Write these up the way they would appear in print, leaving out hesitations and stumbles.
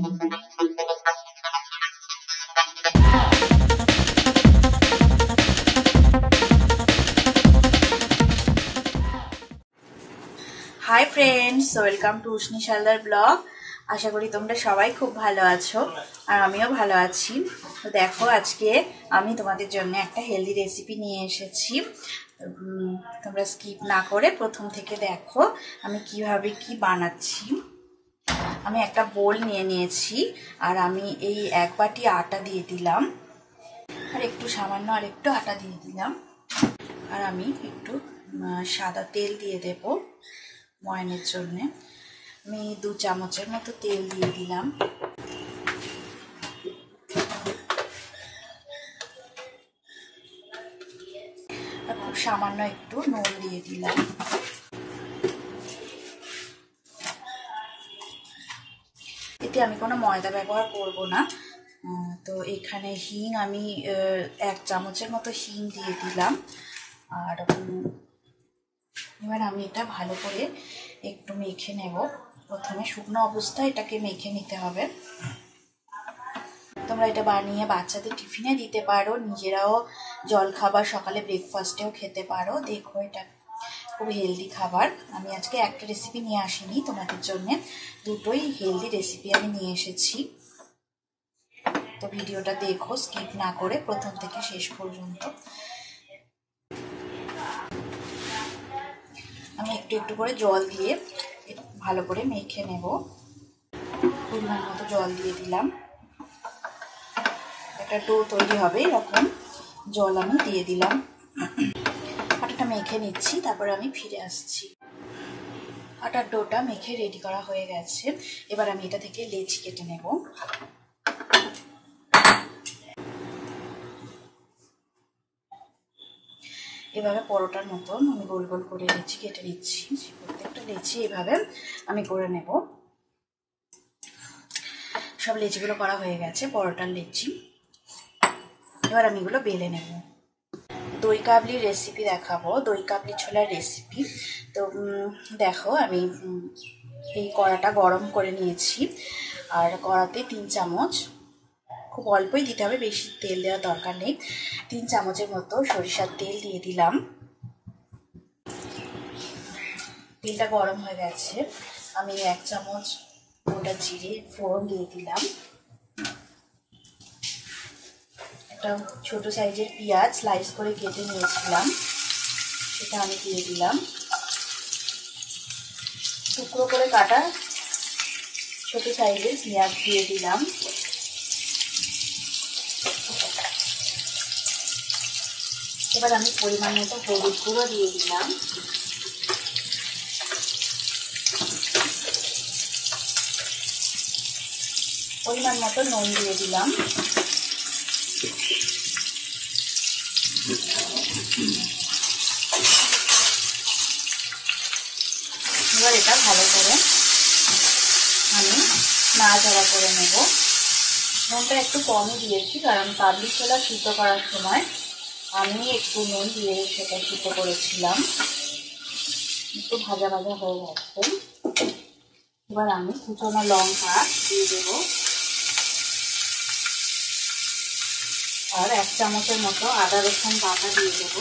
High friends, welcome to Ushni Shaldar blog. आशा करी तुम्हारा सबाई खूब भालो आछो और आमिও भालो आছি। तो देखो आज के आमी तुम्हादेर जन्य एकटा हेल्दी रेसिपि निये एसेछि। তোমরা স্কিপ না করে প্রথম থেকে দেখো আমি কিভাবে কি বানাচ্ছি। আমি একটা বোল নিয়ে নিয়েছি আর আমি এই এক বাটি আটা দিয়ে দিলাম আর একটু সামান্য আর একটু আটা দিয়ে দিলাম আর আমি একটু সাদা তেল দিয়ে দেব ময়ানের জন্য। আমি 2 চামচের মতো তেল দিয়ে দিলাম। আর খুব সামান্য একটু নুন দিয়ে দিলাম। এতে আমি কোনো ময়দা ব্যবহার করব না। তো এখানে হিং আমি 1 চামচের মতো হিং দিয়ে দিলাম। আর এবার আমি এটা ভালো করে একটু মেখে নেব। প্রথমে শুকনো অবস্থায় এটাকে মেখে নিতে হবে। তোমরা এটা বানিয়ে বাচ্চাদের টিফিনে দিতে পারো, নিজেরাও জলখাবার সকালে ব্রেকফাস্টেও খেতে পারো। দেখো এটা খুব হেলদি খাবার। আমি আজকে একটা রেসিপি নিয়ে আসিনি তোমাদের জন্য, দুটোই হেলদি রেসিপি আমি নিয়ে এসেছি। তো ভিডিওটা দেখো স্কিপ না করে প্রথম থেকে শেষ পর্যন্ত। আমি একটু একটু করে জল দিয়ে ভালো করে মেখে নেব। পরিমাণ মতো জল দিয়ে দিলাম। একটা ডো তৈরি হবে এরকম জল আমি দিয়ে দিলাম। আটাটা মেখে নিচ্ছি, তারপরে আমি ফিরে আসছি। আটার ডোটা মেখে রেডি করা হয়ে গেছে। এবার আমি এটা থেকে লেচি কেটে নেব। এভাবে পরোটার মতন আমি গোল গোল করে লেচি কেটে নিচ্ছি। প্রত্যেকটা লেচি এভাবে আমি করে নেব। সব লেচিগুলো করা হয়ে গেছে, পরোটার লেচি। এবার আমি এগুলো বেলে নেব। দই কাবলির রেসিপি দেখাবো, দই কাবলি ছোলার রেসিপি। তো দেখো আমি এই কড়াটা গরম করে নিয়েছি আর কড়াতে 3 চামচ, খুব অল্পই দিতে হবে, বেশি তেল দেওয়ার দরকার নেই। 3 চামচের মতো সরিষার তেল দিয়ে দিলাম। তেলটা গরম হয়ে গেছে। আমি 1 চামচ গোটা জিরে ফোড়ন দিয়ে দিলাম। একটা ছোট সাইজের পেঁয়াজ স্লাইস করে কেটে নিয়েছিলাম, সেটা আমি দিয়ে দিলাম। টুকরো করে কাটা ছোট সাইজের পেঁয়াজ দিয়ে দিলাম। এবার আমি পরিমাণ মতো হলুদ গুঁড়ো দিয়ে দিলাম। পরিমাণ মতো নুন দিয়ে দিলাম। এবার এটা ভালো করে আমি নাড়াচাড়া করে নেব। নুনটা একটু কমই দিয়েছি, কারণ কাবলি ছোলা সিদ্ধ করার সময় আমি একটু নুন দিয়ে সেটা সিদ্ধ করেছিলাম। একটু ভাজা ভাজা হয়ে গেছে। এবার আমি কুচনো লঙ্কা দিয়ে দেব আর 1 চামচের মতো আদা রসুন বাটা দিয়ে দেব।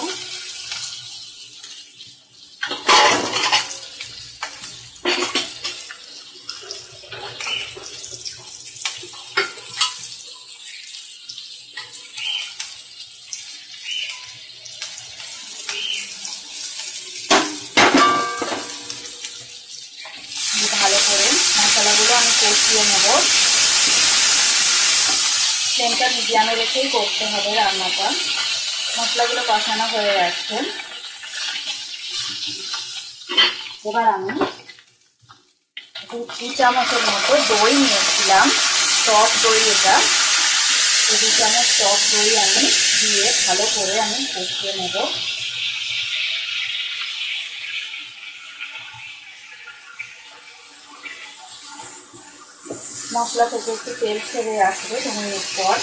ভালো করে মশলাগুলো আমি কষিয়ে নেব। ফ্লেমটা মিডিয়ামে রেখেই করতে হবে রান্নাটা। মশলাগুলো কষানো হয়ে গেছে। এবার আমি 2 চামচের মতো দই নিয়েছিলাম, টক দই। এটা 2 চামচ টক দই আমি দিয়ে ভালো করে আমি কষিয়ে নেব। মশলা থেকে একটু তেল ছেড়ে আসবে 2 মিনিট পর।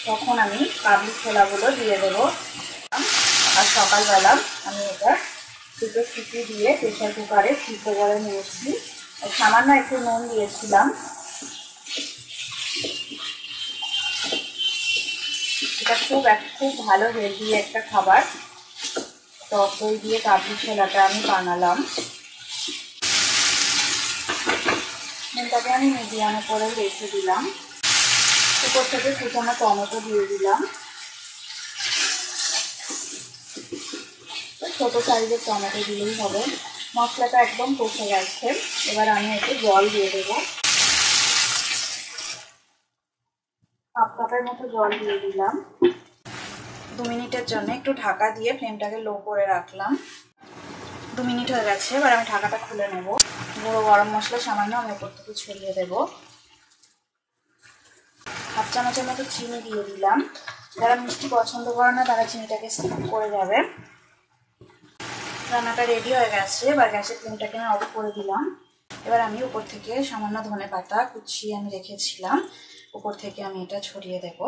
তখন আমি কাবলি ছোলাগুলো দিয়ে দেবো। আর সকালবেলা আমি এটা দুটো সিটি দিয়ে প্রেসার কুকারে সিদ্ধ করে নিয়েছি। সামান্য একটু নুন দিয়েছিলাম। এটা খুব ভালো হেলদি একটা খাবার। টক দই দিয়ে কাবলি ছোলাটা আমি বানালাম। এটাকে আমি মিডিয়ামে করে রেখে দিলাম। উপর থেকে কুচানো টমেটো দিয়ে দিলাম। ছোট সাইজের টমেটো দিলেই হবে। মশলাটা একদম কষে গেছে। এবার আমি একটু জল দিয়ে দেবো। হাফ কাপের মতো জল দিয়ে দিলাম। 2 মিনিটের জন্য একটু ঢাকা দিয়ে ফ্লেমটাকে লো করে রাখলাম। 2 মিনিট হয়ে গেছে। এবার আমি ঢাকাটা খুলে নেব। গুঁড়ো গরম মশলা সামান্য আমি উপর থেকে ছড়িয়ে দেবো। হাফ চামচের মতো চিনি দিয়ে দিলাম। যারা মিষ্টি পছন্দ করে না তারা চিনিটাকে স্কিপ করে যাবে। রান্নাটা রেডি হয়ে গেছে। এবার গ্যাসের ফ্লেমটাকে আমি অফ করে দিলাম। এবার আমি উপর থেকে সামান্য ধনেপাতা কুচিয়ে আমি রেখেছিলাম, উপর থেকে আমি এটা ছড়িয়ে দেব।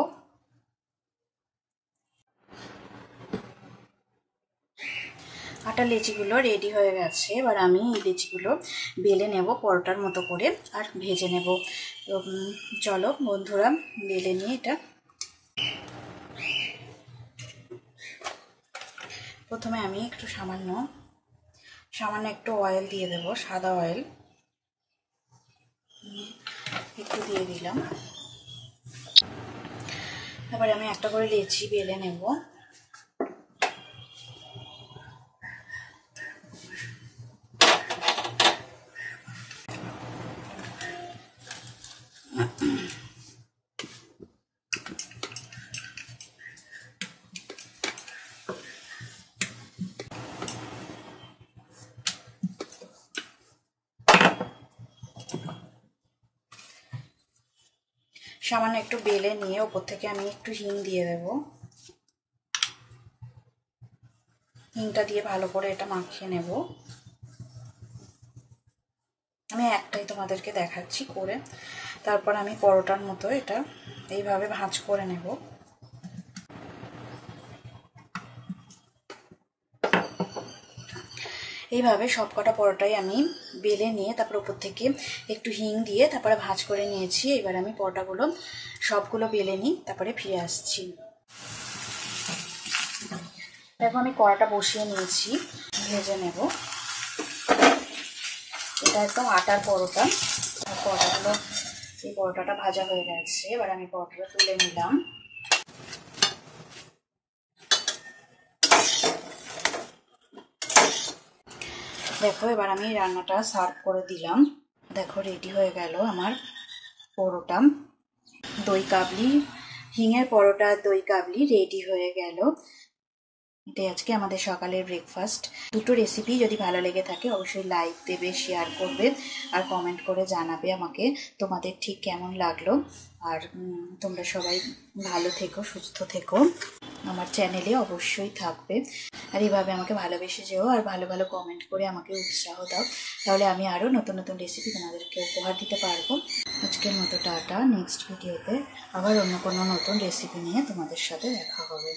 আটার লেচিগুলো রেডি হয়ে গেছে। এবার আমি এই লেচিগুলো বেলে নেব পরোটার মতো করে আর ভেজে নেব। চলো বন্ধুরা বেলে নিয়ে এটা। প্রথমে আমি একটু সামান্য একটু অয়েল দিয়ে দেব, সাদা অয়েল একটু দিয়ে দিলাম। এবার আমি একটা করে লেচি বেলে নেব। সামান্য একটু বেলে নিয়ে ওপর থেকে আমি একটু হিং দিয়ে দেব। হিংটা দিয়ে ভালো করে এটা মাখিয়ে নেব। আমি একটাই তোমাদেরকে দেখাচ্ছি করে। তারপর আমি পরোটার মতো এটা এইভাবে ভাঁজ করে নেব। এইভাবে সবকটা পরোটাই আমি বেলে নিয়ে তারপর উপর থেকে একটু হিং দিয়ে তারপরে ভাঁজ করে নিয়েছি। এবার আমি পরোটাগুলো সবগুলো বেলে নিই, তারপরে ফিরে আসছি। দেখো আমি কড়াটা বসিয়ে নিয়েছি, ভেজে নেব। এটা একদম আটার পরোটা। পরোটাগুলো এই পরোটাটা ভাজা হয়ে গেছে। এবার আমি পরোটাটা তুলে নিলাম। দেখো এবার আমি রান্নাটা সার্ভ করে দিলাম। দেখো রেডি হয়ে গেল আমার পরোটা। দই কাবলি, হিঙের পরোটা দই কাবলি রেডি হয়ে গেল। এটাই আজকে আমাদের সকালের ব্রেকফাস্ট। দুটো রেসিপি যদি ভালো লেগে থাকে অবশ্যই লাইক দেবে, শেয়ার করবে আর কমেন্ট করে জানাবে আমাকে তোমাদের ঠিক কেমন লাগলো। আর তোমরা সবাই ভালো থেকো, সুস্থ থেকো, আমার চ্যানেলে অবশ্যই থাকবে। আর এইভাবে আমাকে ভালোবেসে যেও আর ভালো ভালো কমেন্ট করে আমাকে উৎসাহ দাও, তাহলে আমি আরও নতুন নতুন রেসিপি তোমাদেরকে উপহার দিতে পারবো। আজকের মতো টাটা। নেক্সট ভিডিওতে আবার অন্য কোনো নতুন রেসিপি নিয়ে তোমাদের সাথে দেখা হবে।